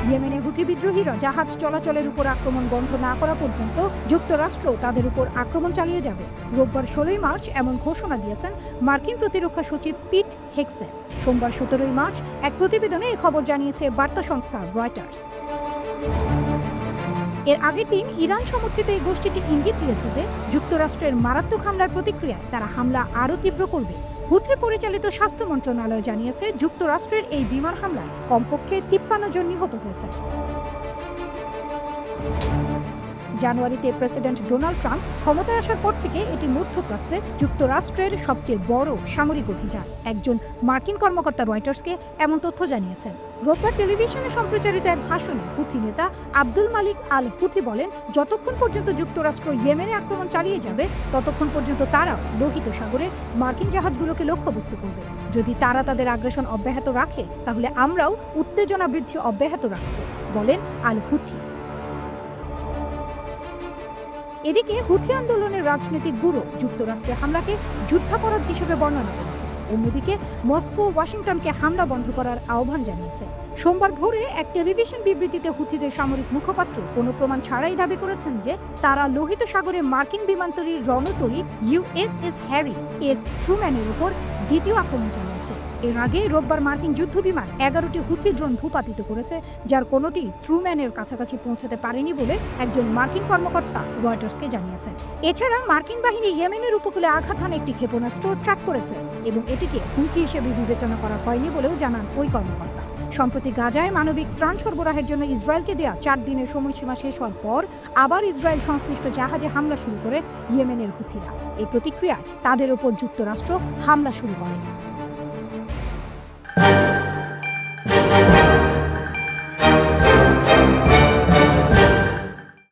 ইয়েমেনে হুথি বিদ্রোহীরা জাহাজ চলাচলের উপর আক্রমণ বন্ধ না করা পর্যন্ত যুক্তরাষ্ট্র তাদের উপর আক্রমণ চালিয়ে যাবে। রোববার 16 মার্চ এমন ঘোষণা দিয়েছেন মার্কিন প্রতিরক্ষা সচিব পিট হেগসেট। সোমবার 17 মার্চ এক প্রতিবেদনে এই খবর জানিয়েছে বার্তা সংস্থা রয়টার্স। এর আগের দিন ইরান সমর্থিত এই গোষ্ঠীটি ইঙ্গিত দিয়েছে যে যুক্তরাষ্ট্রের মারাত্মক হামলার প্রতিক্রিয়ায় তারা হামলা আরও তীব্র করবে। হুথি পরিচালিত স্বাস্থ্য মন্ত্রণালয় জানিয়েছে যুক্তরাষ্ট্রের এই বিমান হামলায় কমপক্ষে 53 জন নিহত হয়েছে। জানুয়ারিতে প্রেসিডেন্ট ডোনাল্ড ট্রাম্প ক্ষমতায় আসার পর থেকে এটি মধ্যপ্রাচ্যে যুক্তরাষ্ট্রের সবচেয়ে বড় সামরিক অভিযান। একজন মার্কিন কর্মকর্তা রয়টার্সকে এমন তথ্য জানিয়েছেন। রোববার টেলিভিশনে সম্প্রচারিত এক ভাষণে হুথি নেতা আব্দুল মালিক আল হুথি বলেন, যতক্ষণ পর্যন্ত যুক্তরাষ্ট্র ইয়েমেনে আক্রমণ চালিয়ে যাবে ততক্ষণ পর্যন্ত তারাও লোহিত সাগরে মার্কিন জাহাজগুলোকে লক্ষ্যবস্তু করবে। যদি তারা তাদের আগ্রাসন অব্যাহত রাখে তাহলে আমরাও উত্তেজনা বৃদ্ধি অব্যাহত রাখব, বলেন আল হুথি। এদিকে হুথি আন্দোলনের রাজনৈতিক ব্যুরো যুক্তরাষ্ট্রের হামলাকে যুদ্ধাপরাধ হিসেবে বর্ণনা করেছে। অন্যদিকে মস্কো ওয়াশিংটনকে হামলা বন্ধ করার আহ্বান জানিয়েছে। সোমবার ভোরে এক টেলিভিশন বিবৃতিতে হুথিদের সামরিক মুখপাত্র কোনো প্রমাণ ছাড়াই দাবি করেছেন যে তারা লোহিত সাগরে মার্কিন বিমানতরী রণতরী ইউএসএস হ্যারি এস ট্রুম্যানের উপর দ্বিতীয় আক্রমণ চালিয়েছে। এর আগে রোববার মার্কিন যুদ্ধবিমান 11টি হুথি ড্রোন ভূপাতিত করেছে, যার কোনোটি ট্রুম্যানের কাছাকাছি পৌঁছাতে পারেনি বলে একজন মার্কিন কর্মকর্তা রয়টার্সকে জানিয়েছেন। এছাড়া মার্কিন বাহিনী ইয়েমেনের উপকূলে আঘাত হানা একটি ক্ষেপণাস্ত্র ট্র্যাক করেছে এবং এটিকে হুমকি হিসেবে বিবেচনা করা হয়নি বলেও জানান ওই কর্মকর্তা। সম্প্রতি গাজায় মানবিক ত্রাণ সরবরাহের জন্য ইসরায়েলকে দেয়া 4 দিনের সময়সীমা শেষ হওয়ার পর আবার ইসরায়েল সংশ্লিষ্ট জাহাজে হামলা শুরু করে ইয়েমেনের হুথিরা। এই প্রতিক্রিয়ায় তাদের ওপর যুক্তরাষ্ট্র হামলা শুরু করে।